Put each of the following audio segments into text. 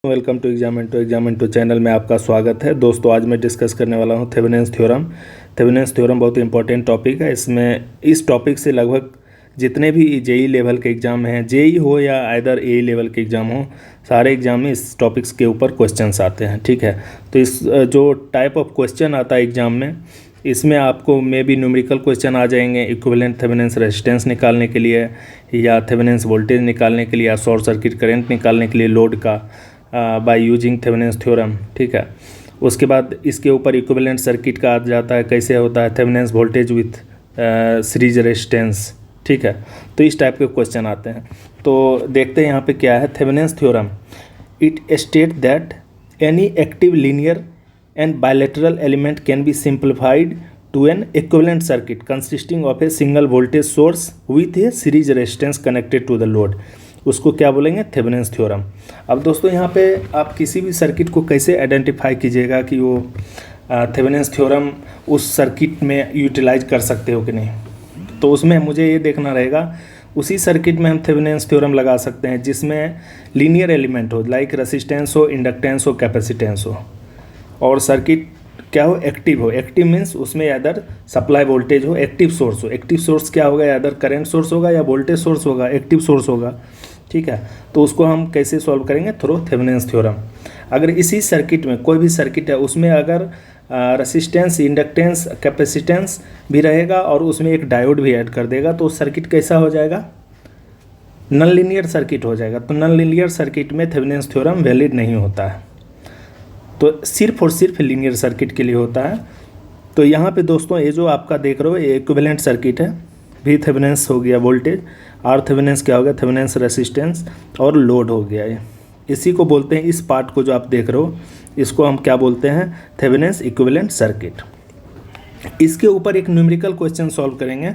Welcome to examine to channel में आपका स्वागत है। दोस्तों आज मैं डिस्कस करने वाला हूं थेवेनिन्स थ्योरम। थेवेनिन्स थ्योरम बहुत ही इंपॉर्टेंट टॉपिक है। इस टॉपिक से लगभग जितने भी जेई लेवल के एग्ज़ाम हैं, जेई हो या आइदर ए लेवल के एग्ज़ाम हो, सारे एग्ज़ाम में इस टॉपिक्स के ऊपर क्वेश्चंस आते हैं। ठीक है, तो इस जो टाइप ऑफ क्वेश्चन आता है एग्ज़ाम में, इसमें आपको मे बी न्यूमेरिकल क्वेश्चन आ जाएंगे इक्विवेलेंट थेवेनिन्स रेजिस्टेंस निकालने के लिए, या थेवेनिन्स वोल्टेज निकालने के लिए, या शॉर्ट सर्किट करंट निकालने के लिए लोड का बाय यूजिंग थेवेनिन्स थ्योरम। ठीक है, उसके बाद इसके ऊपर इक्विवेलेंट सर्किट का आ जाता है, कैसे होता है Thevenin's voltage with series resistance. ठीक है, तो इस टाइप के क्वेश्चन आते हैं। तो देखते हैं यहाँ पे क्या है। Thevenin's theorem it state that any active linear and bilateral element can be simplified to an equivalent circuit consisting of a single voltage source with a series resistance connected to the load. उसको क्या बोलेंगे? Thevenin's theorem. अब दोस्तों यहाँ पे आप किसी भी सर्किट को कैसे आइडेंटिफाई कीजिएगा कि वो थेवेनिन्स थ्योरम उस सर्किट में यूटिलाइज कर सकते हो कि नहीं, तो उसमें मुझे ये देखना रहेगा उसी सर्किट में हम थेवेनिन्स थ्योरम लगा सकते हैं जिसमें लीनियर एलिमेंट हो, लाइक रेसिस्टेंस हो, इंडक्टेंस हो, कैपेसिटेंस हो, और सर्किट क्या हो? एक्टिव हो। एक्टिव मीन्स उसमें अदर सप्लाई वोल्टेज हो, एक्टिव सोर्स हो। एक्टिव सोर्स क्या होगा? अदर करंट सोर्स होगा या वोल्टेज सोर्स होगा, एक्टिव सोर्स होगा। ठीक है, तो उसको हम कैसे सॉल्व करेंगे? Through Thevenin's theorem. अगर इसी सर्किट में कोई भी सर्किट है, उसमें अगर रेसिस्टेंस, इंडक्टेंस, कैपेसिटेंस भी रहेगा और उसमें एक डायोड भी ऐड कर देगा, तो सर्किट कैसा हो जाएगा? नॉन लीनियर सर्किट हो जाएगा। तो नॉन लीनियर सर्किट में थेवेनिन्स थ्योरम वैलिड नहीं होता है, तो सिर्फ और सिर्फ लीनियर सर्किट के लिए होता है। तो यहाँ पे दोस्तों ये जो आपका देख रहे हो ये इक्विवेलेंट सर्किट है। वी थेवेनिन्स हो गया वोल्टेज, आर थेवेनिन्स क्या हो गया? थेवेनिन्स रेसिस्टेंस, और लोड हो गया ये। इसी को बोलते हैं, इस पार्ट को जो आप देख रहे हो इसको हम क्या बोलते हैं? Thevenin's equivalent circuit. इसके ऊपर एक न्यूमेरिकल क्वेश्चन सॉल्व करेंगे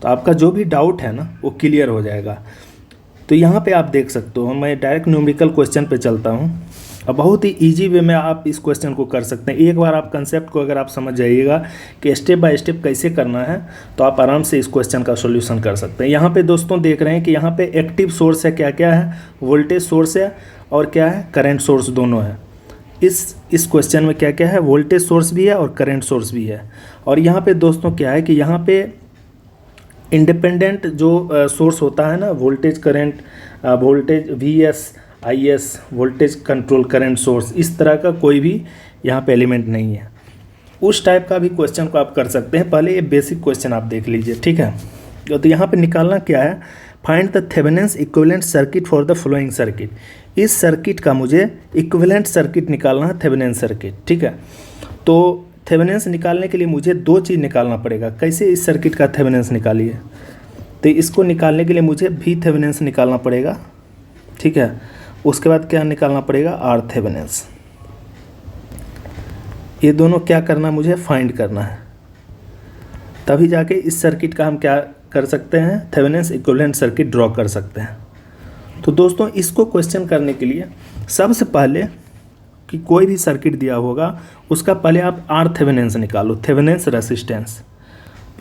तो आपका जो भी डाउट है ना वो क्लियर हो जाएगा। तो यहाँ पे आप देख सकते हो, मैं डायरेक्ट न्यूमेरिकल क्वेश्चन पे चलता हूँ। अब बहुत ही इजी वे में आप इस क्वेश्चन को कर सकते हैं। एक बार आप कंसेप्ट को अगर आप समझ जाइएगा कि स्टेप बाय स्टेप कैसे करना है, तो आप आराम से इस क्वेश्चन का सॉल्यूशन कर सकते हैं। यहाँ पे दोस्तों देख रहे हैं कि यहाँ पे एक्टिव सोर्स है, क्या क्या है? वोल्टेज सोर्स है और क्या है? करंट सोर्स दोनों है। इस क्वेश्चन में क्या क्या है? वोल्टेज सोर्स भी है और करंट सोर्स भी है। और यहाँ पे दोस्तों क्या है कि यहाँ पे इंडिपेंडेंट जो सोर्स होता है ना, voltage current, voltage VS IS, voltage control current source, इस तरह का कोई भी यहाँ पे एलिमेंट नहीं है। उस टाइप का भी क्वेश्चन को आप कर सकते हैं। पहले ये बेसिक क्वेश्चन आप देख लीजिए। ठीक है, तो यहाँ पे निकालना क्या है? Find the Thevenin's equivalent circuit for the following circuit. इस सर्किट का मुझे इक्विवेलेंट सर्किट निकालना है, थेवेनिन्स सर्किट। ठीक है, तो थेवेनिन्स निकालने के लिए मुझे दो चीज़ निकालना पड़ेगा। कैसे इस सर्किट का थेवेनिन्स निकालिए? तो इसको निकालने के लिए मुझे भी थेवेनिन्स निकालना पड़ेगा। ठीक है, उसके बाद क्या निकालना पड़ेगा? R Thevenin's. ये दोनों क्या करना, मुझे फाइंड करना है, तभी जाके इस सर्किट का हम क्या कर सकते हैं? थेवेनिन्स इक्विवेलेंट सर्किट ड्रॉ कर सकते हैं। तो दोस्तों इसको क्वेश्चन करने के लिए सबसे पहले कि कोई भी सर्किट दिया होगा उसका पहले आप आर थेवेनिन्स निकालो, थेवेनिन्स रेसिस्टेंस।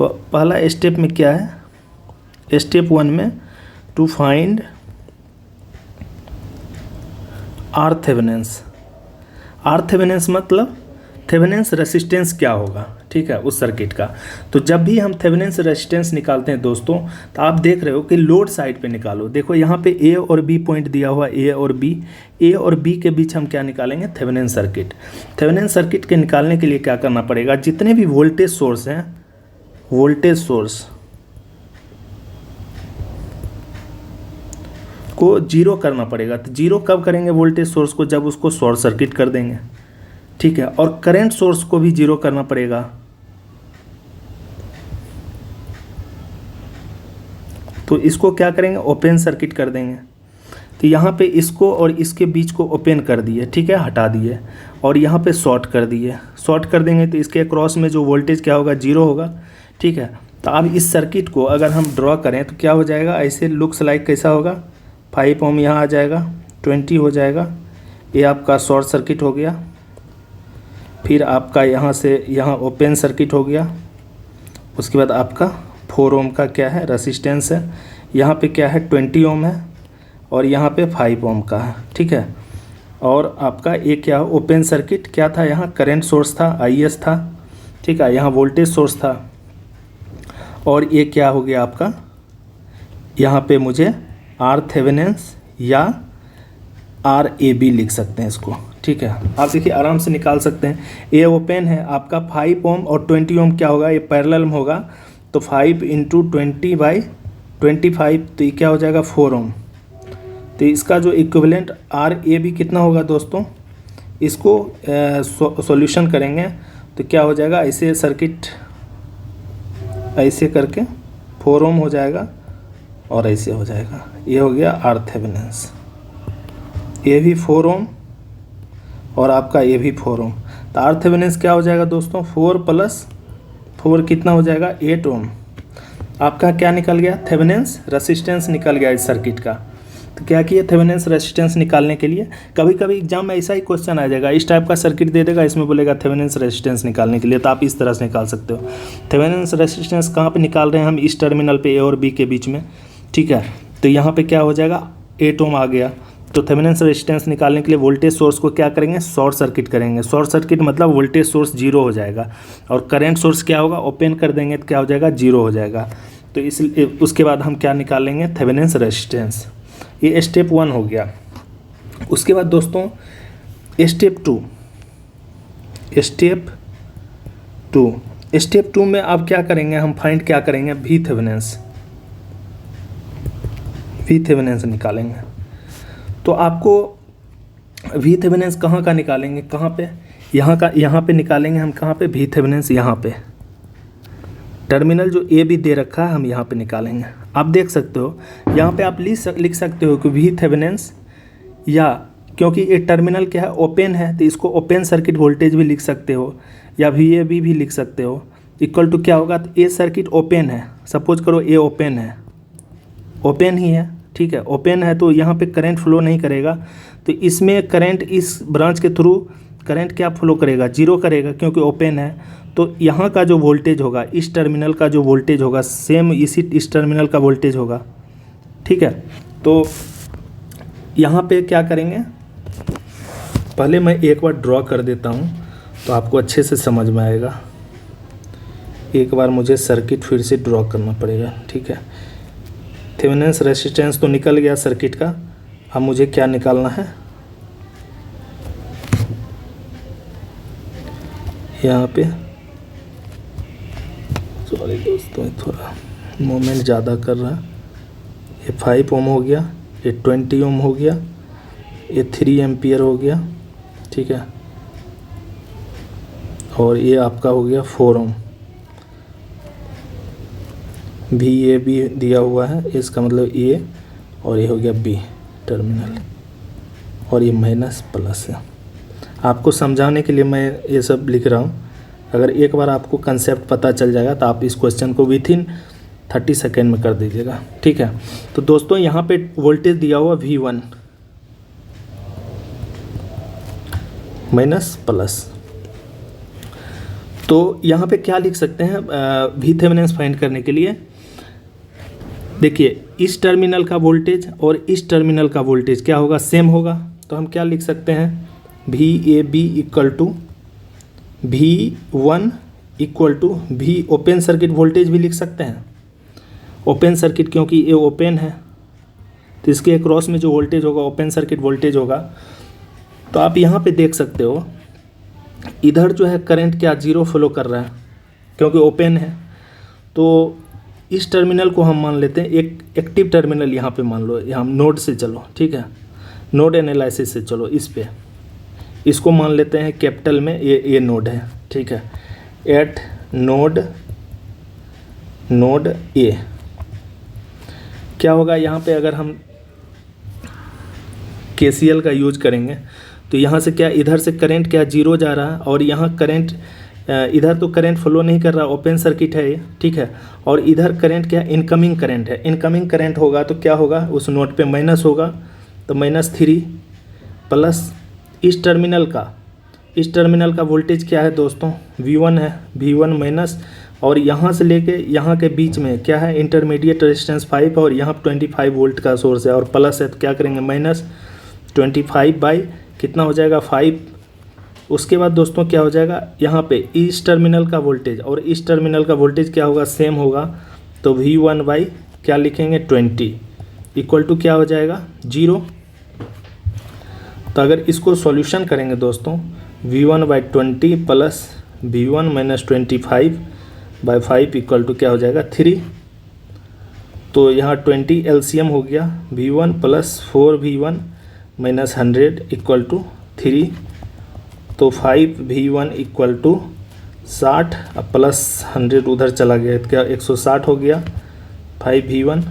पहला स्टेप में क्या है? स्टेप 1 में to find R Thevenin's. R Thevenin's मतलब थेवेनिन्स रेसिस्टेंस क्या होगा? ठीक है, उस सर्किट का। तो जब भी हम थेवेनिन्स रेसिस्टेंस निकालते हैं दोस्तों, तो आप देख रहे हो कि लोड साइड पे निकालो। देखो यहाँ पे ए और बी पॉइंट दिया हुआ, ए और बी के बीच हम क्या निकालेंगे? Thevenin's circuit. थेवेनिन्स सर्किट के निकालने के लिए क्या करना पड़ेगा? जितने भी वोल्टेज सोर्स हैं, वोल्टेज सोर्स को जीरो करना पड़ेगा। तो जीरो कब करेंगे वोल्टेज सोर्स को? जब उसको शॉर्ट सर्किट कर देंगे। ठीक है, और करंट सोर्स को भी जीरो करना पड़ेगा। तो इसको क्या करेंगे? ओपन सर्किट कर देंगे। तो यहाँ पे इसको और इसके बीच को ओपन कर दिए, ठीक है, हटा दिए, और यहाँ पे शॉर्ट कर दिए। शॉर्ट कर देंगे तो इसके अक्रॉस में जो वोल्टेज क्या होगा? जीरो होगा। ठीक है, तो अब इस सर्किट को अगर हम ड्रॉ करें तो क्या हो जाएगा? ऐसे लुक्स लाइक कैसा होगा? 5 ओम यहाँ आ जाएगा, 20 हो जाएगा। ये आपका शॉर्ट सर्किट हो गया। फिर आपका यहाँ से यहाँ ओपन सर्किट हो गया। उसके बाद आपका 4 ओम का क्या है? रेसिस्टेंस है। यहाँ पे क्या है? 20 ओम है, और यहाँ पे 5 ओम का है। ठीक है, और आपका ये क्या ओपन सर्किट क्या था, यहाँ करंट सोर्स था IS था, ठीक है, यहाँ वोल्टेज सोर्स था, और ये क्या हो गया आपका, यहाँ पे मुझे आर थेवेनिन्स या RAB लिख सकते हैं इसको, ठीक है। आप देखिए आराम से निकाल सकते हैं। ये ओपन है आपका 5 ओम और 20 ओम क्या होगा, ये पैरेलल में होगा, तो 5 × 20/25, तो ये क्या हो जाएगा 4 ओम। तो इसका जो इक्विवेलेंट RAB कितना होगा दोस्तों, इसको सॉल्यूशन करेंगे तो क्या हो जाएगा, ऐसे सर्किट ऐसे करके 4 ओम हो जाएगा और ऐसे हो जाएगा, ये हो गया आर थेवेनिन्स। ये भी 4 ओम और आपका ये भी 4 ओम, तो आर थेवेनिन्स क्या हो जाएगा दोस्तों, 4 + 4 कितना हो जाएगा 8 ओम। आपका क्या निकल गया, थेवेनिन्स रेसिस्टेंस निकल गया इस सर्किट का। तो क्या किया, थेवेनिन्स रेसिस्टेंस निकालने के लिए कभी कभी एग्जाम में ऐसा ही क्वेश्चन आ जाएगा, इस टाइप का सर्किट दे देगा, इसमें बोलेगा थेवेनिन्स रेसिस्टेंस निकालने के लिए, तो आप इस तरह से निकाल सकते हो। थेवेनिन्स रेसिस्टेंस कहाँ पे निकाल रहे हैं हम, इस टर्मिनल पे A और B के बीच में, ठीक है। तो यहाँ पे क्या हो जाएगा 8 ओम आ गया। तो थेवेनिन्स रेजिस्टेंस निकालने के लिए वोल्टेज सोर्स को क्या करेंगे, शॉर्ट सर्किट करेंगे। शॉर्ट सर्किट मतलब वोल्टेज सोर्स 0 हो जाएगा, और करंट सोर्स क्या होगा, ओपन कर देंगे तो क्या हो जाएगा 0 हो जाएगा। तो इसलिए उसके बाद हम क्या निकालेंगे, थेवेनिन्स रेजिस्टेंस। ये स्टेप 1 हो गया। उसके बाद दोस्तों स्टेप 2, स्टेप 2 में आप क्या करेंगे, हम फाइंड क्या करेंगे, V थेवेनिन्स निकालेंगे। तो आपको V थेवेनिन्स कहाँ का निकालेंगे, कहाँ पे, यहाँ पे निकालेंगे हम, कहाँ पे V थेवेनिन्स, यहाँ पे टर्मिनल जो A B दे रखा है हम यहाँ पे निकालेंगे। आप देख सकते हो यहाँ पे आप लिख सकते हो कि V थेवेनिन्स, या क्योंकि ये टर्मिनल क्या है, ओपन है, तो इसको ओपन सर्किट वोल्टेज भी लिख सकते हो, या VAB भी लिख सकते हो। इक्वल टू क्या होगा, तो A सर्किट ओपन है, सपोज करो A ओपन है, ओपन ही है, ठीक है, ओपन है, तो यहाँ पे करंट फ्लो नहीं करेगा, तो इसमें करंट इस ब्रांच के थ्रू करंट क्या फ्लो करेगा, 0 करेगा, क्योंकि ओपन है। तो यहाँ का जो वोल्टेज होगा, इस टर्मिनल का जो वोल्टेज होगा, सेम इस टर्मिनल का वोल्टेज होगा, ठीक है। तो यहाँ पे क्या करेंगे, पहले मैं एक बार ड्रॉ कर देता हूँ तो आपको अच्छे से समझ में आएगा। एक बार मुझे सर्किट फिर से ड्रॉ करना पड़ेगा, ठीक है। थेवेनिन्स रेजिस्टेंस तो निकल गया सर्किट का, अब मुझे क्या निकालना है, यहाँ पे, सॉरी दोस्तों थोड़ा मोमेंट ज़्यादा कर रहा है। ये 5 ओम हो गया, ये 20 ओम हो गया, ये 3 एम्पियर हो गया, ठीक है, और ये आपका हो गया 4 ओम। VAB दिया हुआ है, इसका मतलब A, और ये हो गया B टर्मिनल, और ये माइनस प्लस है। आपको समझाने के लिए मैं ये सब लिख रहा हूँ। अगर एक बार आपको कंसेप्ट पता चल जाएगा तो आप इस क्वेश्चन को विथिन 30 सेकेंड में कर दीजिएगा, ठीक है। तो दोस्तों यहाँ पे वोल्टेज दिया हुआ V1 माइनस प्लस, तो यहाँ पे क्या लिख सकते हैं, V थेवेनिन्स फाइंड करने के लिए देखिए इस टर्मिनल का वोल्टेज और इस टर्मिनल का वोल्टेज क्या होगा, सेम होगा। तो हम क्या लिख सकते हैं, VAB equal to V1 equal to V open circuit voltage भी लिख सकते हैं, ओपन सर्किट क्योंकि ये ओपन है, तो इसके अक्रॉस में जो वोल्टेज होगा ओपन सर्किट वोल्टेज होगा। तो आप यहाँ पे देख सकते हो इधर जो है करंट क्या 0 फ्लो कर रहा है, क्योंकि ओपन है। तो इस टर्मिनल को हम मान लेते हैं एक एक्टिव टर्मिनल, यहाँ पे मान लो, यहाँ नोड से चलो, ठीक है, नोड एनालिसिस से चलो, इस पे इसको मान लेते हैं कैपिटल में, ये नोड है, ठीक है, एट नोड ए। क्या होगा यहाँ पे, अगर हम KCL का यूज करेंगे तो यहाँ से क्या, इधर से करंट क्या 0 जा रहा है, और यहाँ करंट इधर तो करंट फ्लो नहीं कर रहा, ओपन सर्किट है ये, ठीक है, और इधर करंट क्या इनकमिंग करंट है, इनकमिंग करंट होगा तो क्या होगा, उस नोड पे माइनस होगा, तो -3 प्लस इस टर्मिनल का वोल्टेज क्या है दोस्तों, V1 है, V1 माइनस, और यहाँ से लेके यहाँ के बीच में क्या है, इंटरमीडिएट रेजिस्टेंस 5 और यहाँ 25 वोल्ट का सोर्स है और प्लस है, तो क्या करेंगे -25/8 कितना हो जाएगा 5। उसके बाद दोस्तों क्या हो जाएगा, यहाँ पे इस टर्मिनल का वोल्टेज और इस टर्मिनल का वोल्टेज क्या होगा, सेम होगा। तो V1 बाई क्या लिखेंगे 20 इक्वल टू क्या हो जाएगा 0। तो अगर इसको सॉल्यूशन करेंगे दोस्तों, V1 by 20 plus V1 minus 25 by 5 equal to क्या हो जाएगा 3। तो यहाँ 20 LCM हो गया, V1 plus 4V1 minus 100 equal to 3। तो 5V1 इक्वल टू 60 प्लस 100 उधर चला गया, क्या 160 हो गया 5V1।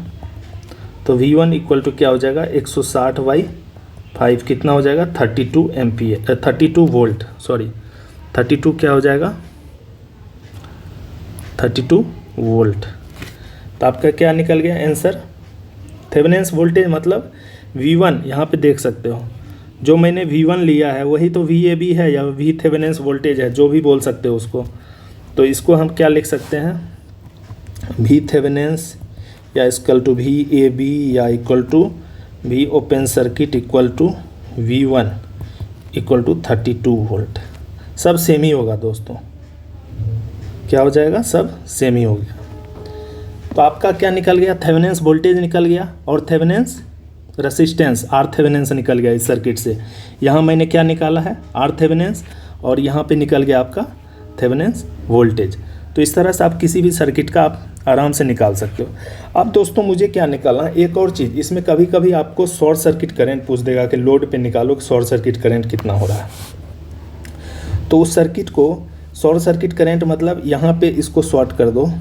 तो V1 इक्वल टू क्या हो जाएगा 160 बाई 5 कितना हो जाएगा 32 एम्पियर 32 वोल्ट, सॉरी 32 क्या हो जाएगा 32 वोल्ट। तो आपका क्या निकल गया आंसर, थेवेनिन्स वोल्टेज मतलब V1 यहाँ पे देख सकते हो, जो मैंने V1 लिया है वही तो VAB है या V थेवेनिन्स वोल्टेज है, जो भी बोल सकते हो उसको। तो इसको हम क्या लिख सकते हैं, V थेवेनिन्स या इक्वल टू VAB या equal to V open circuit equal to V1 equal to 32 volt. सब सेम ही होगा दोस्तों, क्या हो जाएगा, सब सेम ही हो गया। तो आपका क्या निकल गया, थेवेनिन्स वोल्टेज निकल गया और थेवेनिन्स रेसिस्टेंस R थेवेनिन्स निकल गया इस सर्किट से। यहाँ मैंने क्या निकाला है R थेवेनिन्स और यहाँ पे निकल गया आपका थेवेनिन्स वोल्टेज। तो इस तरह से आप किसी भी सर्किट का आप आराम से निकाल सकते हो। अब दोस्तों मुझे क्या निकालना है, एक और चीज़, इसमें कभी कभी आपको शॉर्ट सर्किट करंट पूछ देगा कि लोड पे निकालो कि शॉर्ट सर्किट करंट कितना हो रहा है। तो उस सर्किट को शॉर्ट सर्किट करंट मतलब यहाँ पे इसको शॉर्ट कर दो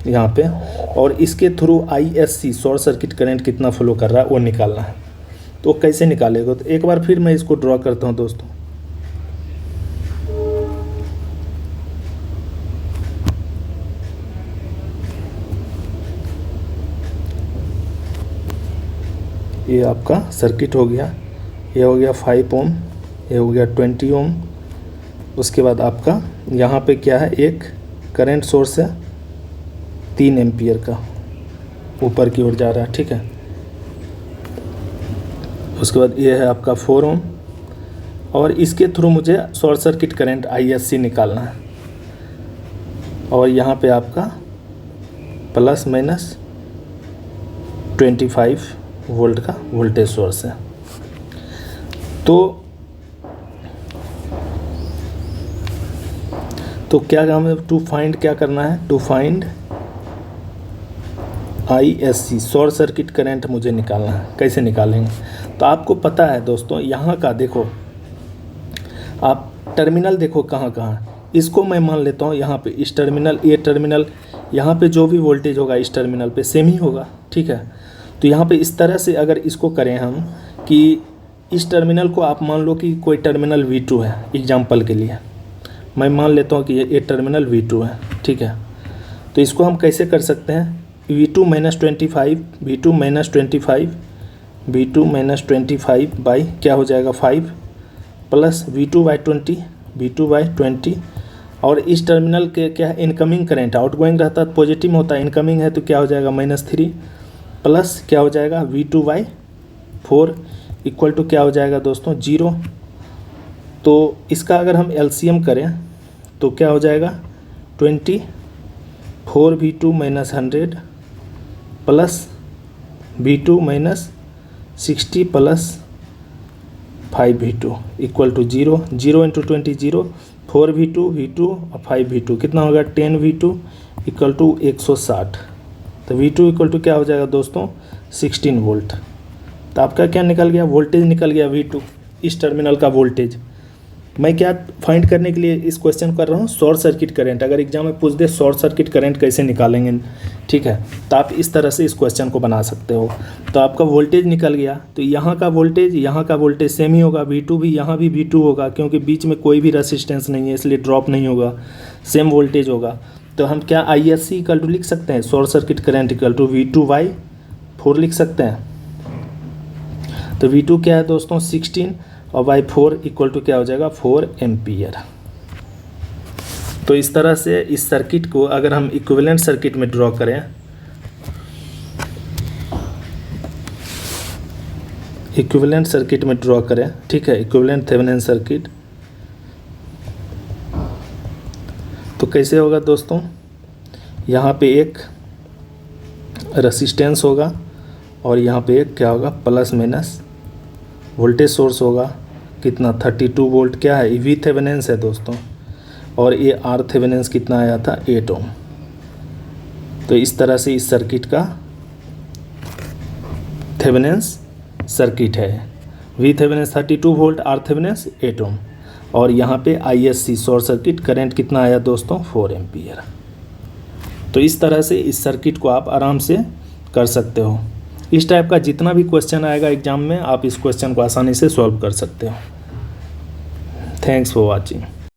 यहाँ पे, और इसके through ISC short circuit current कितना फ्लो कर रहा है वो निकालना है। तो कैसे निकालेगा, तो एक बार फिर मैं इसको ड्रॉ करता हूँ दोस्तों। ये आपका सर्किट हो गया, ये हो गया 5 ओम, ये हो गया 20 ओम। उसके बाद आपका यहाँ पे क्या है, एक करंट सोर्स है 3 एम्पियर का, ऊपर की ओर जा रहा है, ठीक है। उसके बाद ये है आपका 4 ओम और इसके थ्रू मुझे शॉर्ट सर्किट करंट ISC निकालना है। और यहाँ पे आपका प्लस माइनस 25 वोल्ट का वोल्टेज सोर्स है। तो क्या काम है, टू फाइंड क्या करना है, to find ISC short circuit current मुझे निकालना है। कैसे निकालेंगे, तो आपको पता है दोस्तों, यहाँ का देखो आप टर्मिनल देखो कहाँ कहाँ, इसको मैं मान लेता हूँ यहाँ पे इस टर्मिनल, ये टर्मिनल, यहाँ पे जो भी वोल्टेज होगा इस टर्मिनल पे सेम ही होगा, ठीक है। तो यहाँ पे इस तरह से अगर इसको करें हम कि इस टर्मिनल को आप मान लो कि कोई टर्मिनल V2 है, एग्जाम्पल के लिए मैं मान लेता हूँ कि ये टर्मिनल V2 है, ठीक है। तो इसको हम कैसे कर सकते हैं, V2 minus 25 V2 minus 25 V2 minus 25 by क्या हो जाएगा 5 plus V2 by 20 V2 by 20। और इस टर्मिनल के क्या है, इनकमिंग करंट, आउटगोइंग रहता है पॉजिटिव होता है, इनकमिंग है तो क्या हो जाएगा -3 प्लस क्या हो जाएगा V2 बाई 4 इक्वल टू क्या हो जाएगा दोस्तों 0। तो इसका अगर हम LCM करें तो क्या हो जाएगा 20 4V2 minus 100 plus V2 minus 60 plus 5V2 equal to 0। 0 into 20 0, 4V2 V2 और 5V2 कितना होगा 10V2 इक्वल टू 160। तो V2 इक्वल टू क्या हो जाएगा दोस्तों 16 वोल्ट। तो आपका क्या निकल गया, वोल्टेज निकल गया V2, इस टर्मिनल का वोल्टेज। मैं क्या फाइंड करने के लिए इस क्वेश्चन कर रहा हूँ, शॉर्ट सर्किट करंट। अगर एग्जाम में पूछ दे शॉर्ट सर्किट करंट कैसे निकालेंगे, ठीक है, तो आप इस तरह से इस क्वेश्चन को बना सकते हो। तो आपका वोल्टेज निकल गया, तो यहाँ का वोल्टेज सेम ही होगा, V2 भी यहाँ भी V2 होगा, क्योंकि बीच में कोई भी रेसिस्टेंस नहीं है इसलिए ड्रॉप नहीं होगा, सेम वोल्टेज होगा। तो हम क्या ISC इक्वल टू लिख सकते हैं, short circuit current equal to V2 by 4 लिख सकते हैं। तो V2 क्या है दोस्तों 16 और बाई 4 इक्वल टू क्या हो जाएगा 4 एम्पियर। तो इस तरह से इस सर्किट को अगर हम इक्विवेलेंट सर्किट में ड्रॉ करें, इक्विवेलेंट सर्किट में ड्रॉ करें, ठीक है, इक्विवेलेंट थेवेनिन सर्किट। तो कैसे होगा दोस्तों, यहाँ पे एक रेसिस्टेंस होगा और यहाँ पे एक क्या होगा, प्लस माइनस वोल्टेज सोर्स होगा, कितना 32 वोल्ट, क्या है वी थेवेनिन्स है दोस्तों, और ये आर थेवेनिन्स कितना आया था 8 ओम। तो इस तरह से इस सर्किट का थेवेनिन्स सर्किट है। V Thevenin's 32 volt, R Thevenin's 8 ohm, और यहाँ पे आईएससी शॉर्ट सर्किट करंट कितना आया दोस्तों 4 एम्पियर। तो इस तरह से इस सर्किट को आप आराम से कर सकते हो। इस टाइप का जितना भी क्वेश्चन आएगा एग्जाम में, आप इस क्वेश्चन को आसानी से सॉल्व कर सकते हो। Thanks for watching.